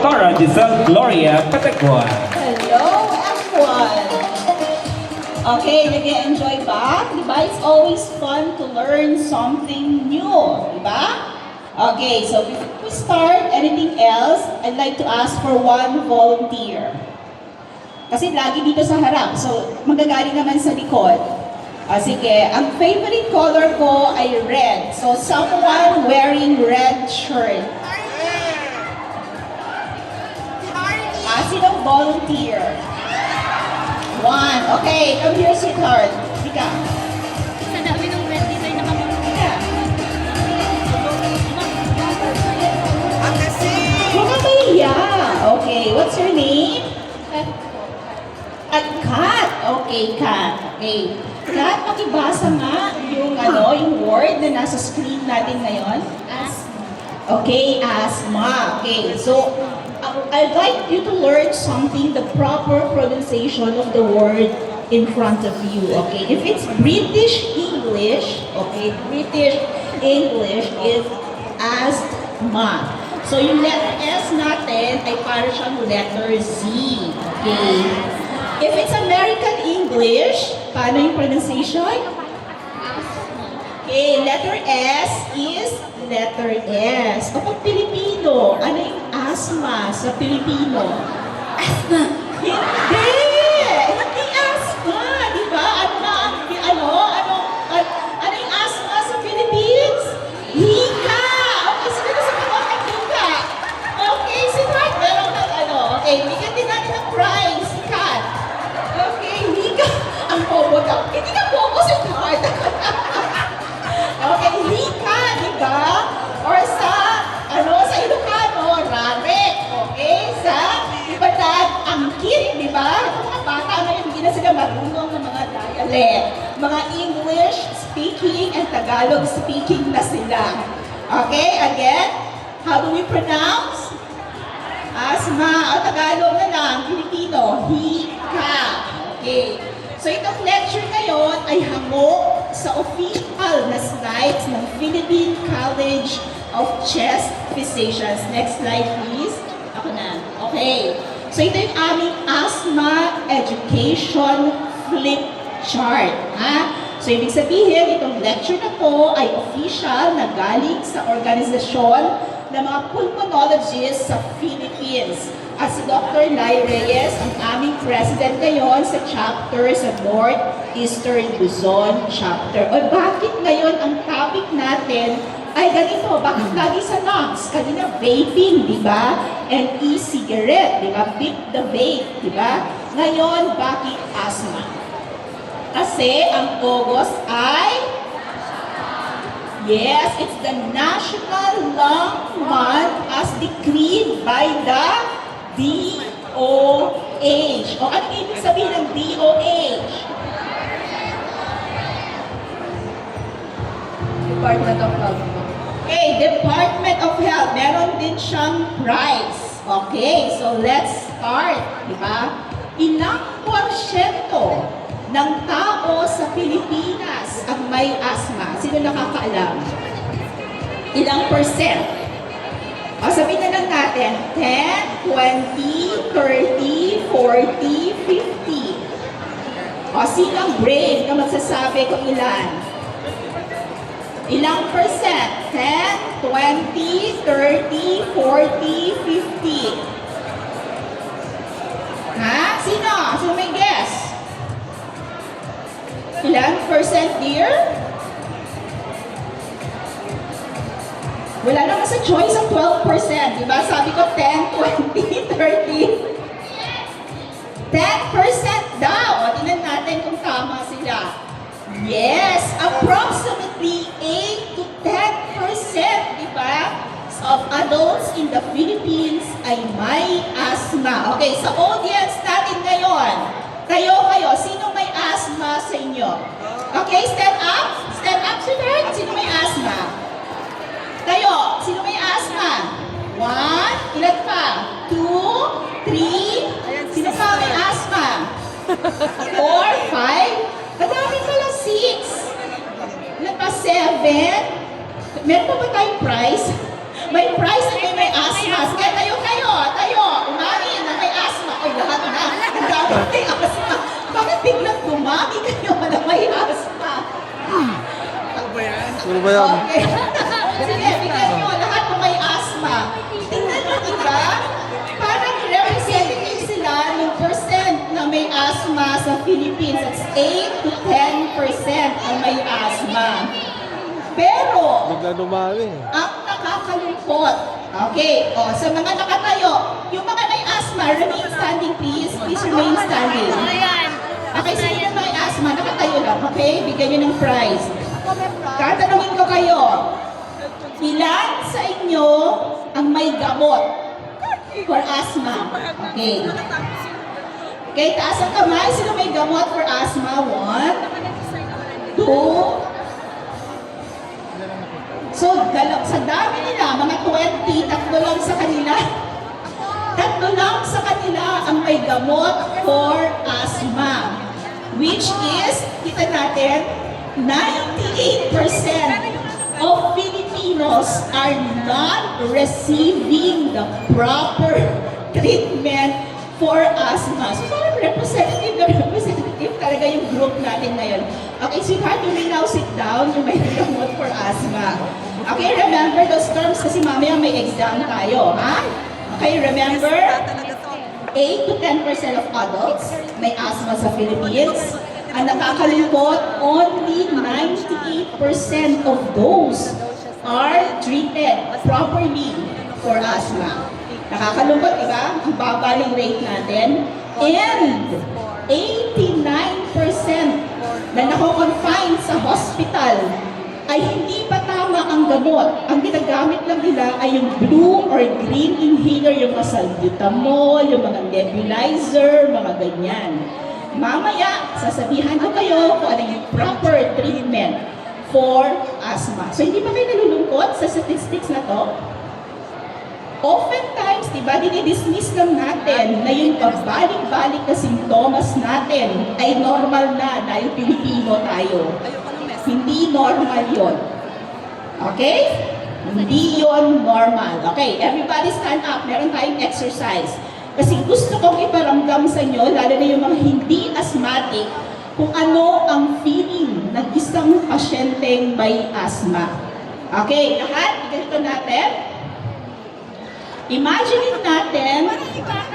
Dr. Giselle Gloria Patagua. Hello, everyone! Okay, nag-enjoy ba? Diba? It's always fun to learn something new. Diba? Okay, so before we start anything else, I'd like to ask for one volunteer. Kasi lagi dito sa harap, so magagaling naman sa likod. Sige, ang favorite color ko ay red. So someone wearing red shirt. Sinong volunteer? One. Okay, come here, sweetheart. Sige. Sa dami ng red design na kamamaya. Huwag ka mahiya. Okay, what's your name? Kat. Okay, Kat. Okay. Kat, pakibasa nga yung word na nasa screen natin ngayon. Okay, asthma. Okay, so I'd like you to learn something, the proper pronunciation of the word in front of you. Okay, if it's British English, okay, British English is asthma. So yung letter S natin ay para siyang letter Z. Okay. If it's American English, paano yung pronunciation? Okay, letter S is letter S. Kapag Pilipino, ano yung asthma sa Pilipino? Asthma. Hindi! Hindi asthma, di ba? Ano yung asthma sa Philippines? Hika! Okay, sino sa mga hika? Okay, si Kat, meron ng Okay, bigyan din natin ng prize, si Kat. Okay, hika. Ang bobo daw. Hindi ka bobo si Kat. Okay, hika, di ba? Or sa Ilocano, rarik. Okay? Sa Ibadag, angkit, di ba? Mga bata na hindi na sila marunong ng mga dialect. Mga English speaking and Tagalog speaking na sila. Okay, again, how do we pronounce? Asma, o Tagalog na lang, Filipino, hika. Okay. So itong lecture ngayon ay hango sa official na slides ng Philippine College of Chest Physicians. Next slide please. Ako na. Okay. So ito yung aming asthma education flip chart. So ibig sabihin, itong lecture na to ay official na galing sa organisasyon ng mga pulmonologists sa Philippines. At si Dr. Lai Reyes, ang aming president ngayon sa chapter sa Northeastern Luzon chapter. O bakit ngayon ang topic natin ay ganito? Bakit lagi sa lungs? Kanina vaping, di ba? And e-cigarette, di ba? Beat the vape, di ba? Ngayon, bakit asthma? Kasi ang August ay yes, it's the National Lung Month as decreed by the DOH. O ano ibig sabihin ng DOH? Department of Health. Okay, Department of Health. Meron din siyang prize. Okay, so let's start. Diba? Ilang porsyento ng tao sa Pilipinas ang may asthma? Sino nakakaalam? Ilang percent? O sabihin na lang natin, 10, 20, 30, 40, 50. O sino ang brain na magsasabi kung ilan? Ilang percent? 10, 20, 30, 40, 50. Ha? Sino? Sino may guess? Ilang percent, dear? Wala naman sa choice ang 12%. Diba? Sabi ko 10, 20, 30. 10% daw. O, tingnan natin kung tama sila. Yes, approximately 8 to 10%, diba, of adults in the Philippines ay may asthma. Okay, sa audience natin ngayon, kayo, sino may asthma sa inyo? Okay, stand up. Stand up, sweetheart. Sino may asthma? Kayo, sino may asthma? 1, ilan pa? 2, 3, sino pa may asthma? 4, 5, kadami pala 6. Ilan pa? 7. Meron pa ba tayong prize? May price at may asthma. Sige, tayo. Umami na may asthma. Ay, lahat na. Ang dami may asthma. Bakit biglang dumami kayo na may asthma? Ano ba yan? Okay. Sige, bigyan nyo. Lahat na may asthma. Tingnan nyo, diba? Parang representative sila ng percent na may asthma sa Philippines. It's 8 to 10% ang may asthma. Pero, Bigla dumami. ang nakakalungkot, okay, sa mga nakatayo, yung mga may asthma, remain standing please. Please remain standing. Ayan. Okay, sino yung may asthma, nakatayo lang, okay? Bigyan nyo ng prize. Tatanungin ko kayo, ilan sa inyo ang may gamot for asthma? Okay. Okay, taas ang kamay. Sino may gamot for asthma? 1, 2, so, sa dami nila, mga 20, tatlo lang sa kanila. Tatlo lang sa kanila ang may gamot for asthma. Which is, kita natin, 98% of Filipinos are not receiving the proper treatment for asthma. So, parang representative talaga yung group natin ngayon. Okay, sweetheart, you may now sit down. You may gamot for asthma. Okay, remember those terms kasi mamaya may exam tayo, ha? Okay, remember, 8 to 10% of adults may asthma sa Philippines. Ang nakakalungkot, only 98% of those are treated properly for asthma. Nakakalungkot, diba? Ang baba ng rate natin. And 89% na nako-confine sa hospital ay hindi pa tama ang gamot. Ang ginagamit lang nila ay yung blue or green inhaler, yung mga salbutamol, yung mga nebulizer, mga ganyan. Mamaya, sasabihan ko kayo kung ano yung proper treatment for asthma. So, hindi ba kayo nalulungkot sa statistics na to? Oftentimes, di ba, dinidismiss lang natin na yung pabalik-balik na simptomas natin ay normal na dahil Pilipino tayo. Hindi normal yon. Okay? Hindi yon normal. Okay, everybody stand up. Meron tayong exercise. Kasi gusto kong iparamdam sa inyo, lalo na yung mga hindi asthmatic, kung ano ang feeling ng isang pasyenteng may asthma. Okay, lahat, ganito natin. Imagine natin,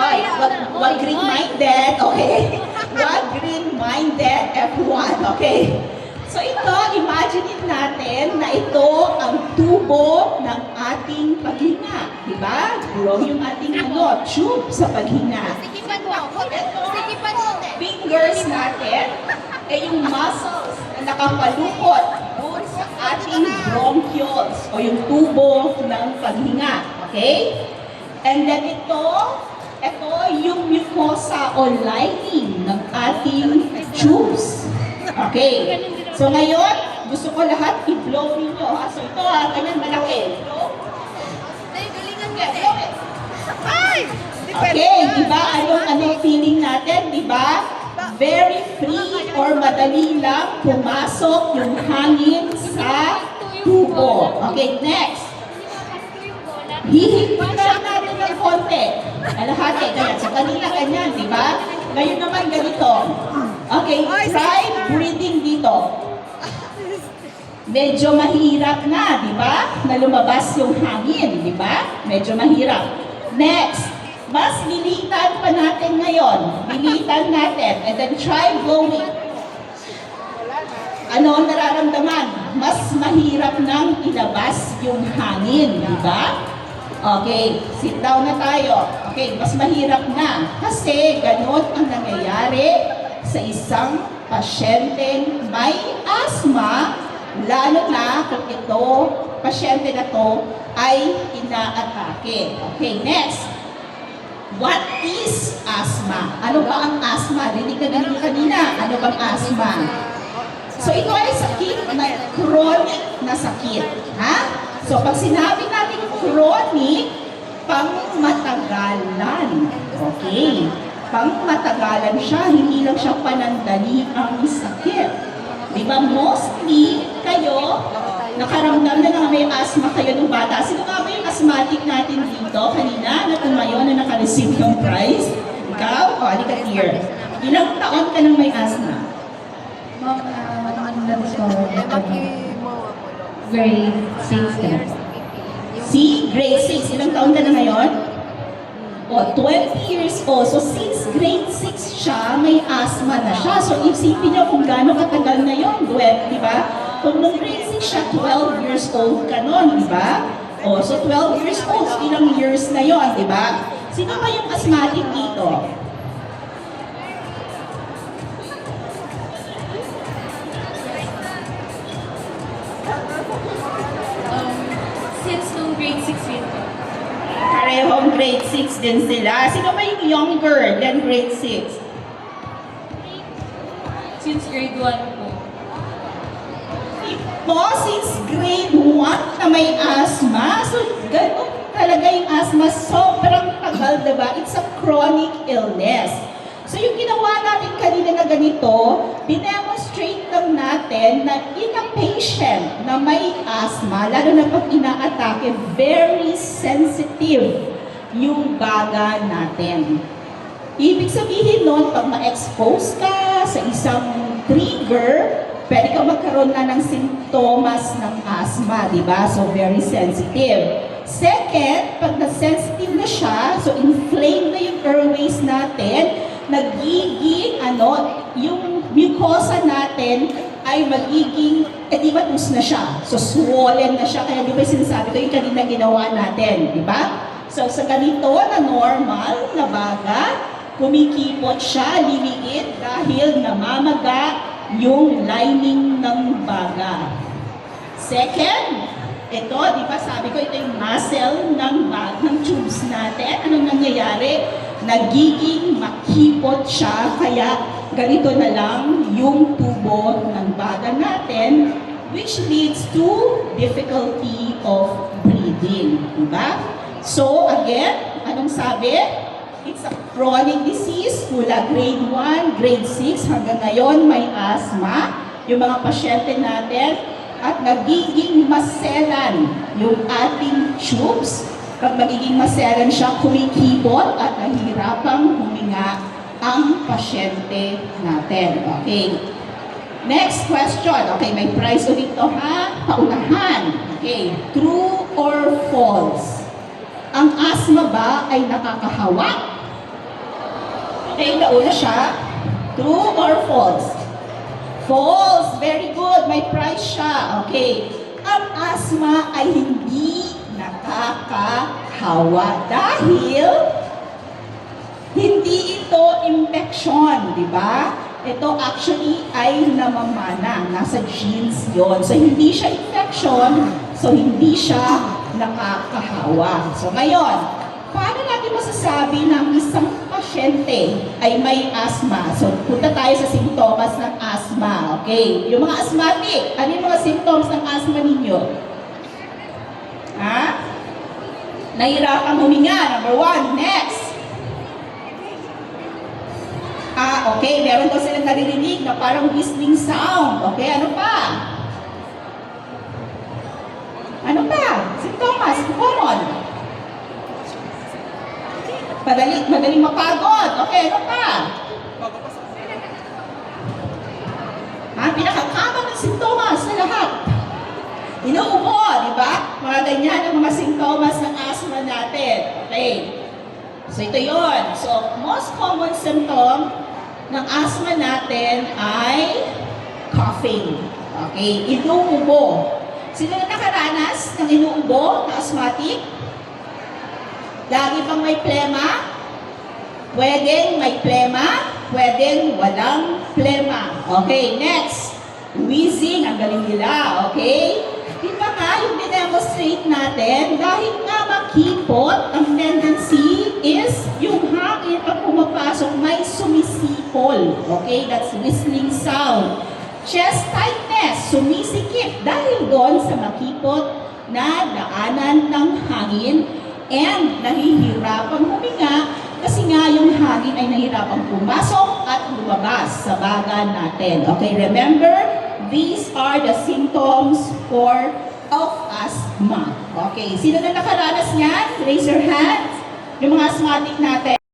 ay, wag green-minded, okay? Wag green-minded, F1, okay? So ito, imagine natin na ito ang tubo ng ating paghinga. Diba? Grow yung ating tube sa paghinga. Sikipan mo. Sikipan mo. Fingers natin ay yung muscles na nakapalukot doon sa ating bronchioles o yung tubo ng paghinga. Okay? And then ito yung mucosa o lining ng ating tubes. Okay. So ngayon, gusto ko lahat i-blow ninyo. Ha? So ito ganyan malaki. Blow. Blow it. Okay, di ba? Anong feeling natin, di ba? Very free or madali lang pumasok yung hangin sa tubo. Okay, next. Hihigpitan natin ng konti. Alahati, ganyan. So kanina ganyan, di ba? Ngayon naman ganito. Okay, try breathing dito. Medyo mahirap na, di ba? Na lumabas yung hangin, di ba? Medyo mahirap. Next, mas lilitan pa natin ngayon. Lilitan natin. And then try blowing. Ano ang nararamdaman? Mas mahirap nang ilabas yung hangin, di ba? Okay, sit down na tayo. Okay, mas mahirap na. Kasi ganun ang nangyayari sa isang pasyenteng may asthma, lalo na kung ito, pasyente na to ay inaatake. Okay, next. What is asthma? Ano ba ang asthma? Rinig na ganun kanina. Ano bang asthma? So ito ay sakit na chronic na sakit. Ha? So pag sinabi natin chronic, pangmatagalan. Okay. Pangmatagalan siya, hindi lang siya panandali ang sakit. Di ba, mostly kayo, nakaramdam na may asthma kayo nung bata. Sino nga ba yung asthmatic natin dito kanina na tumayo na naka-receive ng prize? Ikaw? O, halika here. Ilang taon ka nang may asthma? Ma'am, ano ko? Grade 6 ka. See? Grade 6. Ilang taon ka na ngayon? O, 20 years old. So, since grade 6 siya, may asthma na siya. So, isipin niyo kung gaano katagal na yun, di ba? Kung nung grade 6 siya, 12 years old ka nun, di ba? O, so 12 years old, so ilang years na yon, di ba? Sino ba yung asthmatic dito? Since nung grade 6 yun po. Parehong grade 6 din sila. Sino ba yung younger than grade 6? Since grade 1 po. Po, since grade 1 na may asthma, so ganun talaga yung asthma, sobrang tagal, diba? It's a chronic illness. So yung ginawa natin kanina na ganito, dinemonstrate lang natin na in a patient na may asthma, lalo na pag inaatake, very sensitive yung baga natin. Ibig sabihin nun, pag ma-expose ka sa isang trigger, pwede ka magkaroon na ng sintomas ng asthma, di ba? So, very sensitive. Second, pag na-sensitive na siya, so inflamed na yung airways natin, nagiging, yung mucosa natin ay magiging, di ba, loose na siya. So, swollen na siya. Kaya di ba sinasabi ko yung kanina ginawa natin, di ba? So, sa ganito na normal na baga, kumikipot siya, liliit dahil namamaga yung lining ng baga. Second, ito, di ba sabi ko, ito yung muscle ng ng tubes natin. Anong nangyayari? Nagiging makipot siya, kaya ganito na lang yung tubo ng baga natin, which leads to difficulty of breathing. Di ba? So, again, anong sabi? It's a chronic disease mula grade 1, grade 6 hanggang ngayon may asthma yung mga pasyente natin at nagiging maselan yung ating tubes. Pag magiging maselan siya, kumikipot at nahihirapang huminga ang pasyente natin. Okay. Next question. Okay, may prize ulit to ha. Paunahan. Okay. True or false? Ang asthma ba ay nakakahawa? Okay, nauna siya. True or false? False. Very good. May prize siya. Okay. Ang asthma ay hindi nakakahawa dahil hindi ito infection, di ba? Ito actually ay namamana. Nasa genes yon. So, hindi siya infection. So, hindi siya nakakahawa. So, ngayon, paano natin masasabi na ang isang pasyente ay may asthma? So, punta tayo sa sintomas ng asthma. Okay? Yung mga asthmatic, ano yung mga symptoms ng asthma ninyo? Ha? Nahirapang huminga. Number 1. Next. Okay. Meron daw silang naririnig na parang whistling sound. Okay, ano pa? Ano pa? Sintomas, common. Madaling mapagod. Okay, ano pa? Pinakakamang ng sintomas na lahat. Inuubo, di ba? Mga ganyan ang mga sintomas ng asthma natin. Okay. So, ito yon. So, most common symptom ng asthma natin ay coughing. Okay. Inuubo. Sino na nakaranas ng inuubo na asthmatic? Lagi bang may plema? Pwedeng may plema, pwedeng walang plema. Okay, next. Wheezing, ang galing nila, okay? Di ba nga, yung dinemonstrate natin, dahil nga makipot, ang tendency is yung hangin pag pumapasok may sumisipol. Okay, that's whistling sound. Chest tightness, sumisikip dahil doon sa makipot na daanan ng hangin and nahihirapang huminga kasi nga yung hangin ay nahihirapang pumasok at lumabas sa baga natin. Okay, remember, these are the symptoms of asthma. math. Okay, sino na nakaranas niyan? Raise your hands. Yung mga asthmatic natin.